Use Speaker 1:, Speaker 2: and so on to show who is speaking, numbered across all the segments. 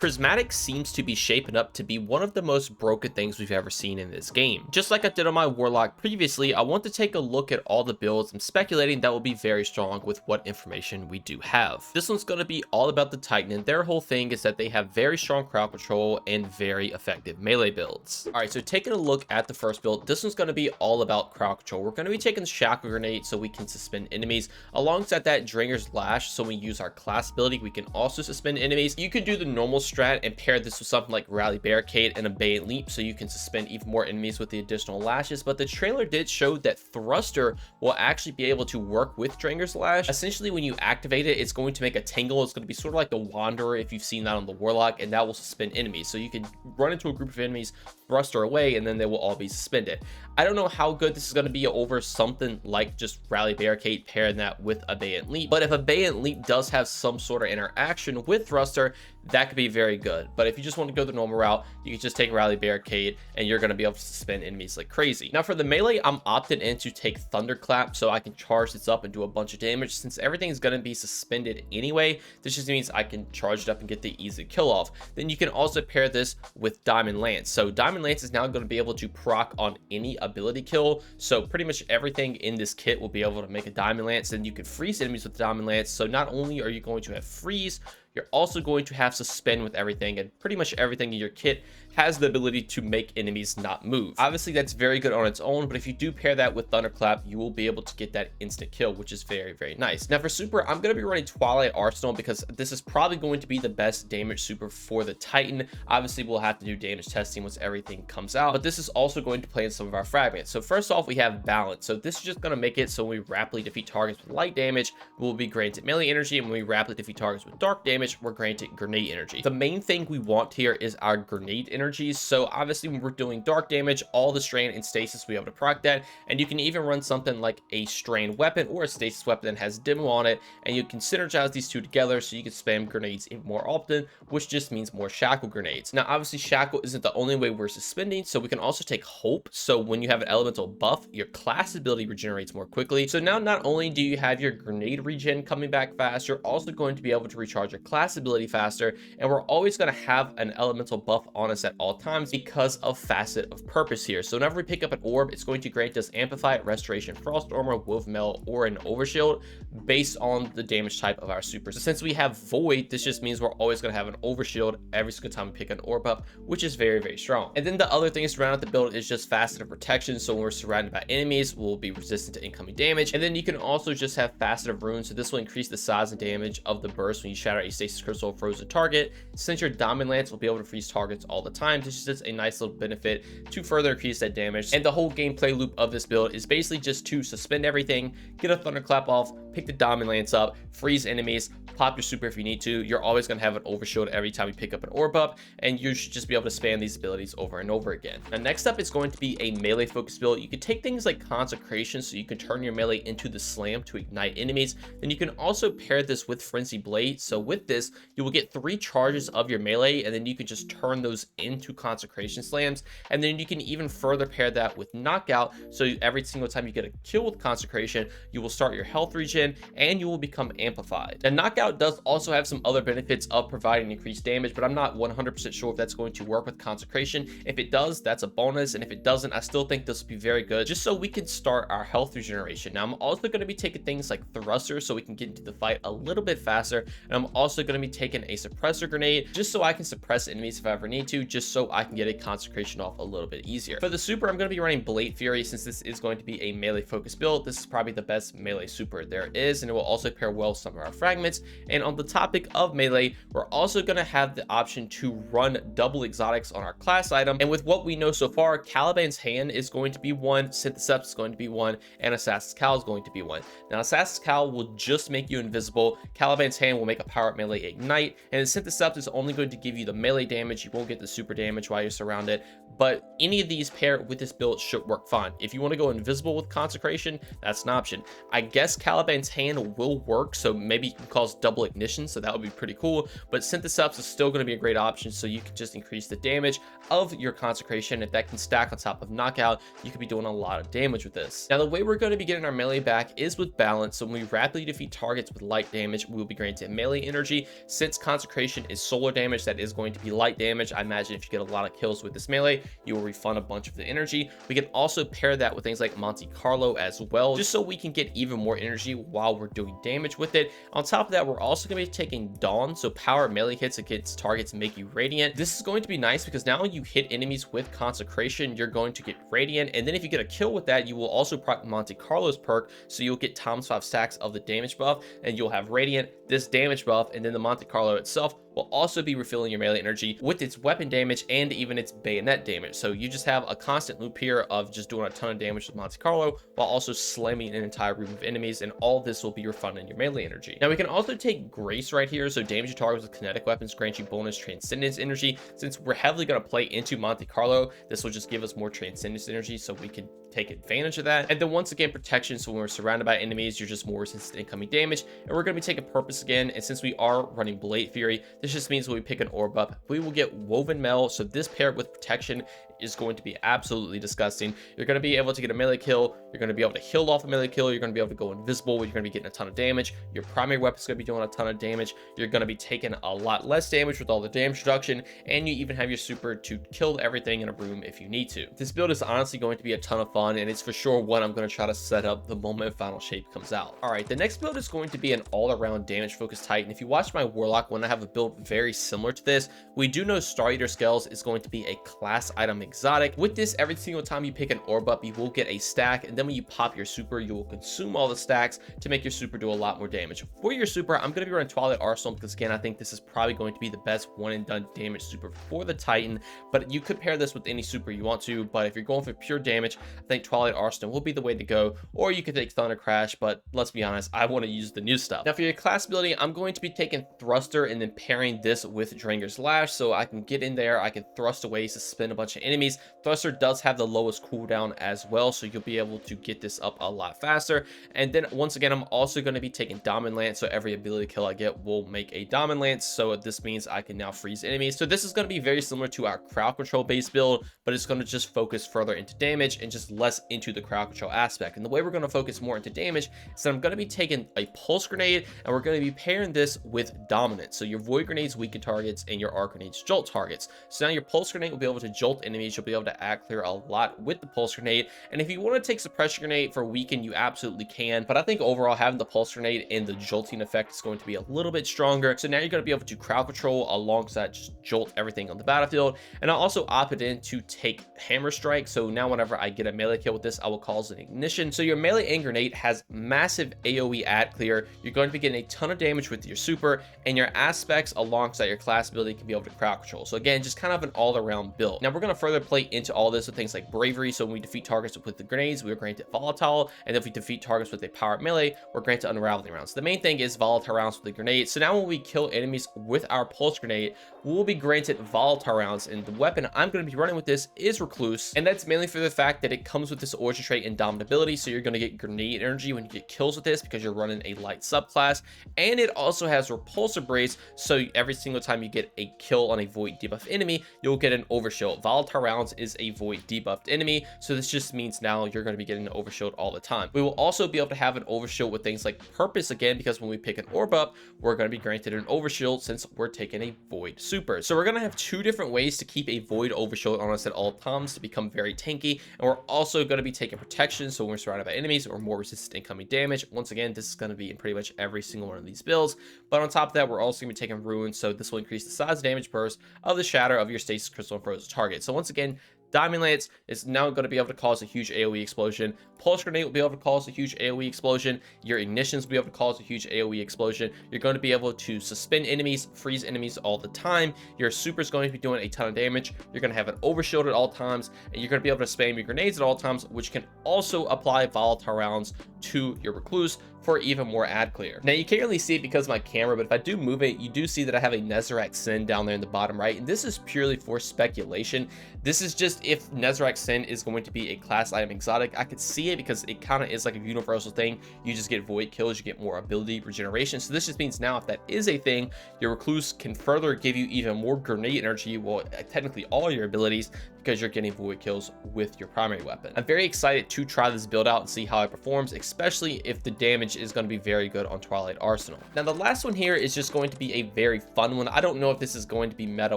Speaker 1: Prismatic seems to be shaping up to be one of the most broken things we've ever seen in this game. Just like I did on my Warlock previously, I want to take a look at all the builds. I'm speculating that will be very strong with what information we do have. This one's going to be all about the Titan, and their whole thing is that they have very strong crowd control and very effective melee builds. Alright, so taking a look at the first build, this one's going to be all about crowd control. We're going to be taking the Shackle Grenade so we can suspend enemies. Alongside that, Dringer's Lash, so when we use our class ability, we can also suspend enemies. You can do the normal strat and pair this with something like Rally Barricade and Abeyant Leap, so you can suspend even more enemies with the additional lashes. But the trailer did show that Thruster will actually be able to work with Dringer's Lash. Essentially, when you activate it, it's going to make a tingle. It's going to be sort of like the Wanderer if you've seen that on the Warlock, and that will suspend enemies. So you can run into a group of enemies, Thruster away, and then they will all be suspended. I don't know how good this is going to be over something like just Rally Barricade, pairing that with Abeyant Leap. But if Abeyant Leap does have some sort of interaction with Thruster, that could be very good. But if you just want to go the normal route, you can just take Rally Barricade and you're going to be able to suspend enemies like crazy. Now for the melee, I'm opted in to take Thunderclap so I can charge this up and do a bunch of damage. Since everything is going to be suspended anyway, this just means I can charge it up and get the easy kill off. Then you can also pair this with Diamond Lance. So Diamond Lance is now going to be able to proc on any ability kill. So pretty much everything in this kit will be able to make a Diamond Lance, and you can freeze enemies with the Diamond Lance. So not only are you going to have freeze, you're also going to have suspend with everything, and pretty much everything in your kit has the ability to make enemies not move. Obviously, that's very good on its own, but if you do pair that with Thunderclap, you will be able to get that instant kill, which is very, very nice. Now for super, I'm going to be running Twilight Arsenal because this is probably going to be the best damage super for the Titan. Obviously, we'll have to do damage testing once everything comes out, but this is also going to play in some of our fragments. So first off, we have Balance. So this is just going to make it so when we rapidly defeat targets with light damage, we'll be granted melee energy, and when we rapidly defeat targets with dark damage, we're granted grenade energy. The main thing we want here is our grenade energies. So obviously when we're doing dark damage, all the strain and stasis, we have to proc that, and you can even run something like a strain weapon or a stasis weapon that has demo on it, and you can synergize these two together so you can spam grenades even more often, which just means more shackle grenades. Now obviously shackle isn't the only way we're suspending, so we can also take hope. So when you have an elemental buff, your class ability regenerates more quickly. So now not only do you have your grenade regen coming back fast, you're also going to be able to recharge your class ability faster, and we're always going to have an elemental buff on us at all times because of Facet of Purpose here. So whenever we pick up an orb, it's going to grant us Amplify, Restoration, Frost Armor, Wolf Mail, or an Overshield based on the damage type of our super. So since we have Void, this just means we're always going to have an Overshield every single time we pick an orb up, which is very, very strong. And then the other thing to round out the build is just Facet of Protection. So when we're surrounded by enemies, we'll be resistant to incoming damage. And then you can also just have Facet of Runes. So this will increase the size and damage of the burst when you shatter a stasis crystal frozen target. Since your Diamond Lance will be able to freeze targets all the time, this is just a nice little benefit to further increase that damage. And the whole gameplay loop of this build is basically just to suspend everything, get a Thunderclap off, pick the Diamond Lance up, freeze enemies, pop your super if you need to. You're always going to have an Overshield every time you pick up an orb up, and you should just be able to spam these abilities over and over again. Now next up is going to be a melee focused build. You can take things like Consecration, so you can turn your melee into the Slam to ignite enemies. Then you can also pair this with Frenzy Blade. So with this, you will get 3 charges of your melee, and then you can just turn those into Consecration slams. And then you can even further pair that with Knockout, so every single time you get a kill with Consecration, you will start your health regen and you will become amplified. Now Knockout does also have some other benefits of providing increased damage, but I'm not 100% sure if that's going to work with Consecration. If it does, that's a bonus, and if it doesn't, I still think this will be very good just so we can start our health regeneration. Now I'm also going to be taking things like Thruster so we can get into the fight a little bit faster, and I'm also going to be taking a Suppressor Grenade just so I can suppress enemies if I ever need to, just so I can get a Consecration off a little bit easier. For the super, I'm going to be running Blade Fury since this is going to be a melee focused build. This is probably the best melee super there is, and it will also pair well with some of our fragments. And on the topic of melee, we're also going to have the option to run double exotics on our class item. And with what we know so far, Caliban's Hand is going to be one, Synthesept is going to be one, and Assassin's Cowl is going to be one. Now Assassin's Cowl will just make you invisible, Caliban's Hand will make a power melee ignite, and Synthesept is only going to give you the melee damage. You won't get the super damage while you're surrounded, but any of these paired with this build should work fine. If you want to go invisible with Consecration, that's an option. I guess Caliban Lance Hand will work, so maybe you can cause double ignition, so that would be pretty cool. But Syntheseps is still going to be a great option, so you can just increase the damage of your Consecration. If that can stack on top of Knockout, you could be doing a lot of damage with this. Now, the way we're going to be getting our melee back is with balance. So when we rapidly defeat targets with light damage, we will be granted melee energy. Since Consecration is solar damage, that is going to be light damage. I imagine if you get a lot of kills with this melee, you will refund a bunch of the energy. We can also pair that with things like Monte Carlo as well, just so we can get even more energy while we're doing damage with it. On top of that, we're also going to be taking Dawn, so power melee hits against targets make you radiant. This is going to be nice because now when you hit enemies with Consecration, you're going to get radiant, and then if you get a kill with that, you will also proc Monte Carlo's perk, so you'll get ×5 stacks of the damage buff, and you'll have radiant, this damage buff, and then the Monte Carlo itself will also be refilling your melee energy with its weapon damage and even its bayonet damage. So you just have a constant loop here of just doing a ton of damage with Monte Carlo while also slamming an entire room of enemies, and all this will be refunding your melee energy. Now we can also take Grace right here, so damage your targets with kinetic weapons grants you bonus Transcendence energy. Since we're heavily going to play into Monte Carlo, this will just give us more Transcendence energy, so we can take advantage of that. And then once again, protection, so when we're surrounded by enemies, you're just more resistant to incoming damage. And we're going to be taking Purpose again, and since we are running Blade Fury, this just means when we pick an orb up, we will get Woven Mail. So this paired with protection is going to be absolutely disgusting. You're going to be able to get a melee kill, you're going to be able to heal off a melee kill, you're going to be able to go invisible, you're going to be getting a ton of damage, your primary weapon is going to be doing a ton of damage, you're going to be taking a lot less damage with all the damage reduction, and you even have your super to kill everything in a room if you need to. This build is honestly going to be a ton of fun, and it's for sure one I'm going to try to set up the moment Final Shape comes out. All right, the next build is going to be an all-around damage focused Titan. If you watch my Warlock, when I have a build very similar to this, we do know Star Eater Scales is going to be a class item exotic. With this, every single time you pick an orb up, you will get a stack, and then when you pop your super, you will consume all the stacks to make your super do a lot more damage. For your super, I'm going to be running Twilight Arsenal because again, I think this is probably going to be the best one and done damage super for the Titan, but you could pair this with any super you want to. But if you're going for pure damage, I think Twilight Arsenal will be the way to go, or you could take Thunder Crash, but let's be honest, I want to use the new stuff. Now for your class ability, I'm going to be taking Thruster and then pairing this with Dranger's Lash, so I can get in there, I can thrust away, suspend a bunch of enemies. Thruster does have the lowest cooldown as well, so you'll be able to get this up a lot faster. And then once again, I'm also going to be taking Diamond Lance, so every ability kill I get will make a Diamond Lance, so this means I can now freeze enemies. So this is going to be very similar to our crowd control based build, but it's going to just focus further into damage and just less into the crowd control aspect. And the way we're going to focus more into damage is that I'm going to be taking a Pulse Grenade, and we're going to be pairing this with Dominance. So your Void Grenades weaken targets and your Arc Grenades jolt targets. So now your Pulse Grenade will be able to jolt enemies, you'll be able to act clear a lot with the Pulse Grenade, and if you want to take Suppression Grenade for weaken, you absolutely can, but I think overall having the Pulse Grenade and the jolting effect is going to be a little bit stronger. So now you're going to be able to crowd control alongside just jolt everything on the battlefield. And I also opted in to take Hammer Strike, so now whenever I get a melee kill with this, I will cause an ignition. So your melee and grenade has massive AoE ad clear, you're going to be getting a ton of damage with your super, and your aspects alongside your class ability can be able to crowd control. So again, just kind of an all-around build. Now we're going to further play into all this with things like Bravery, so when we defeat targets with the grenades, we are granted Volatile, and if we defeat targets with a powered melee, we're granted Unraveling rounds. The main thing is Volatile rounds with the grenade, so now when we kill enemies with our Pulse Grenade, we will be granted Volatile rounds, and the weapon I'm going to be running with this is Recluse, and that's mainly for the fact that it comes with this origin trait Indomitability, so you're going to get grenade energy when you get kills with this because you're running a light subclass, and it also has Repulsor Brace, so every single time you get a kill on a Void debuff enemy, you'll get an Overshield. Volatile rounds is a Void debuffed enemy, so this just means now you're going to be getting an Overshield all the time. We will also be able to have an Overshield with things like Purpose again, because when we pick an orb up, we're going to be granted an Overshield since we're taking a Void super. So we're going to have two different ways to keep a Void Overshield on us at all times to become very tanky, and we're also going to be taking protection, so when we're surrounded by enemies or more resistant to incoming damage. Once again, this is going to be in pretty much every single one of these builds, but on top of that, we're also going to be taking Ruin, so this will increase the size of damage burst of the shatter of your Stasis Crystal and Frozen target. So once again, Diamond Lance is now going to be able to cause a huge AoE explosion. Pulse Grenade will be able to cause a huge AoE explosion. Your Ignitions will be able to cause a huge AoE explosion. You're going to be able to suspend enemies, freeze enemies all the time. Your super is going to be doing a ton of damage. You're going to have an Overshield at all times, and you're going to be able to spam your grenades at all times, which can also apply Volatile rounds to your Recluse for even more ad clear. Now you can't really see it because of my camera, but if I do move it, you do see that I have a Nezarec Sin down there in the bottom right, and this is purely for speculation. This is just if Nezarec Sin is going to be a class item exotic. I could see it because it kind of is like a universal thing. You just get void kills, you get more ability regeneration. So this just means now if that is a thing, your recluse can further give you even more grenade energy, well, technically all your abilities, because you're getting void kills with your primary weapon. I'm very excited to try this build out and see how it performs, especially if the damage is going to be very good on Twilight Arsenal. Now the last one here is just going to be a very fun one. I don't know if this is going to be meta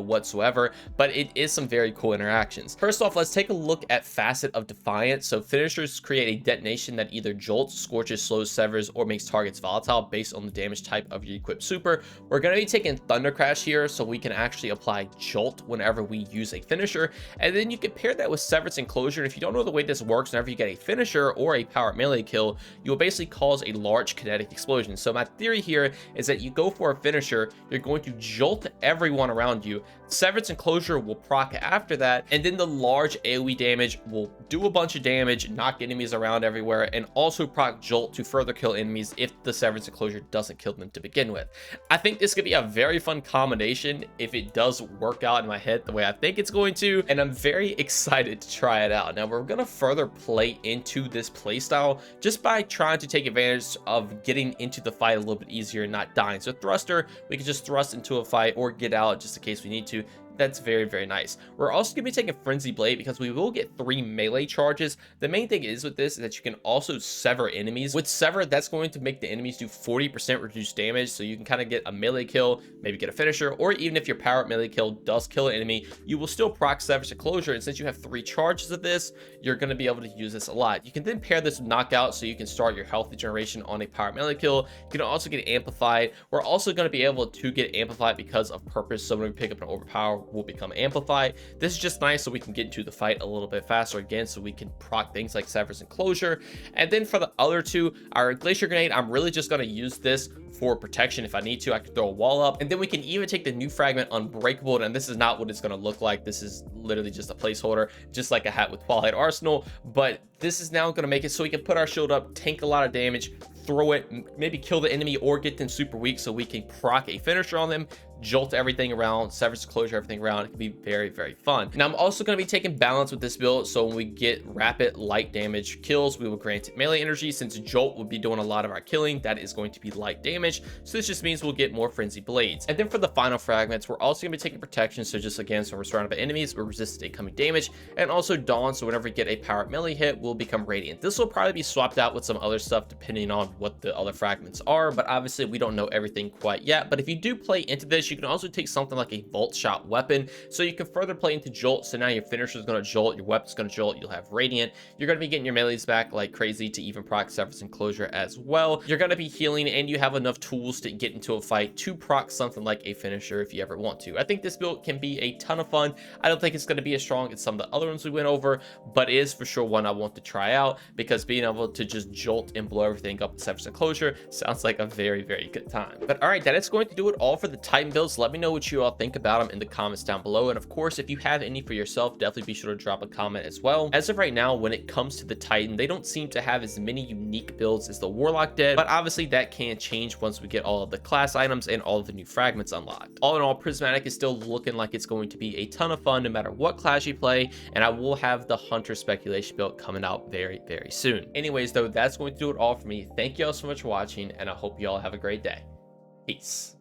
Speaker 1: whatsoever, but it is some very cool interactions. First off, let's take a look at Facet of Defiance. So finishers create a detonation that either jolts, scorches, slows, severs, or makes targets volatile based on the damage type of your equipped super. We're going to be taking Thunder Crash here so we can actually apply Jolt whenever we use a finisher, and then you can pair that with Severance Enclosure. And if you don't know the way this works, whenever you get a finisher or a power melee kill, you'll basically cause a large kinetic explosion. So my theory here is that you go for a finisher, you're going to jolt everyone around you, Severance Enclosure will proc after that, and then the large AoE damage will do a bunch of damage, knock enemies around everywhere, and also proc Jolt to further kill enemies if the Severance Enclosure doesn't kill them to begin with. I think this could be a very fun combination if it does work out in my head the way I think it's going to, and I'm very excited to try it out. Now we're going to further play into this playstyle just by trying to take advantage of getting into the fight a little bit easier and not dying. So thruster, we can just thrust into a fight or get out just in case we need to. That's very, very nice. We're also going to be taking Frenzy Blade because we will get 3 melee charges. The main thing is with this is that you can also sever enemies. With Sever, that's going to make the enemies do 40% reduced damage, so you can kind of get a melee kill, maybe get a finisher, or even if your power melee kill does kill an enemy, you will still proc Severance Enclosure, and since you have 3 charges of this, you're going to be able to use this a lot. You can then pair this with Knockout, so you can start your health regeneration on a power melee kill. You can also get Amplified. We're also going to be able to get Amplified because of purpose, so when we pick up an Overpower, will become amplified. This is just nice so we can get into the fight a little bit faster again, so we can proc things like Severance Enclosure. And then for the other two, our Glacier Grenade, I'm really just going to use this for protection. If I need to, I can throw a wall up, and then we can even take the new fragment Unbreakable, and this is not what it's going to look like. This is literally just a placeholder, just like I had with Twilight Arsenal, but this is now going to make it so we can put our shield up, tank a lot of damage, throw it, maybe kill the enemy or get them super weak so we can proc a finisher on them, jolt everything around, Severance Enclosure everything around. It can be very, very fun. Now I'm also going to be taking balance with this build, so when we get rapid light damage kills, we will grant it melee energy. Since Jolt will be doing a lot of our killing, that is going to be light damage, so this just means we'll get more Frenzy Blades. And then for the final fragments, we're also going to be taking protection, so just again, so we're surrounded by enemies, we'll resist incoming damage, and also Dawn, so whenever we get a power melee hit, we'll become Radiant. This will probably be swapped out with some other stuff depending on what the other fragments are, but obviously we don't know everything quite yet. But if you do play into this, you can also take something like a Volt Shot weapon, so you can further play into Jolt. So now your finisher is going to jolt, your weapon's going to jolt, you'll have Radiant, you're going to be getting your melees back like crazy to even proc Severance Enclosure as well. You're going to be healing, and you have enough tools to get into a fight to proc something like a finisher if you ever want to. I think this build can be a ton of fun. I don't think it's going to be as strong as some of the other ones we went over, but it is for sure one I want to try out, because being able to just jolt and blow everything up with Severance Enclosure sounds like a very, very good time. But all right, that is going to do it all for the Titan builds. Let me know what you all think about them in the comments down below, and of course, if you have any for yourself, definitely be sure to drop a comment as well. As of right now, when it comes to the Titan, they don't seem to have as many unique builds as the Warlock did, but obviously that can change once we get all of the class items and all of the new fragments unlocked. All in all, Prismatic is still looking like it's going to be a ton of fun no matter what class you play, and I will have the Hunter Speculation build coming out very, very soon. Anyways though, that's going to do it all for me. Thank you all so much for watching, and I hope you all have a great day. Peace.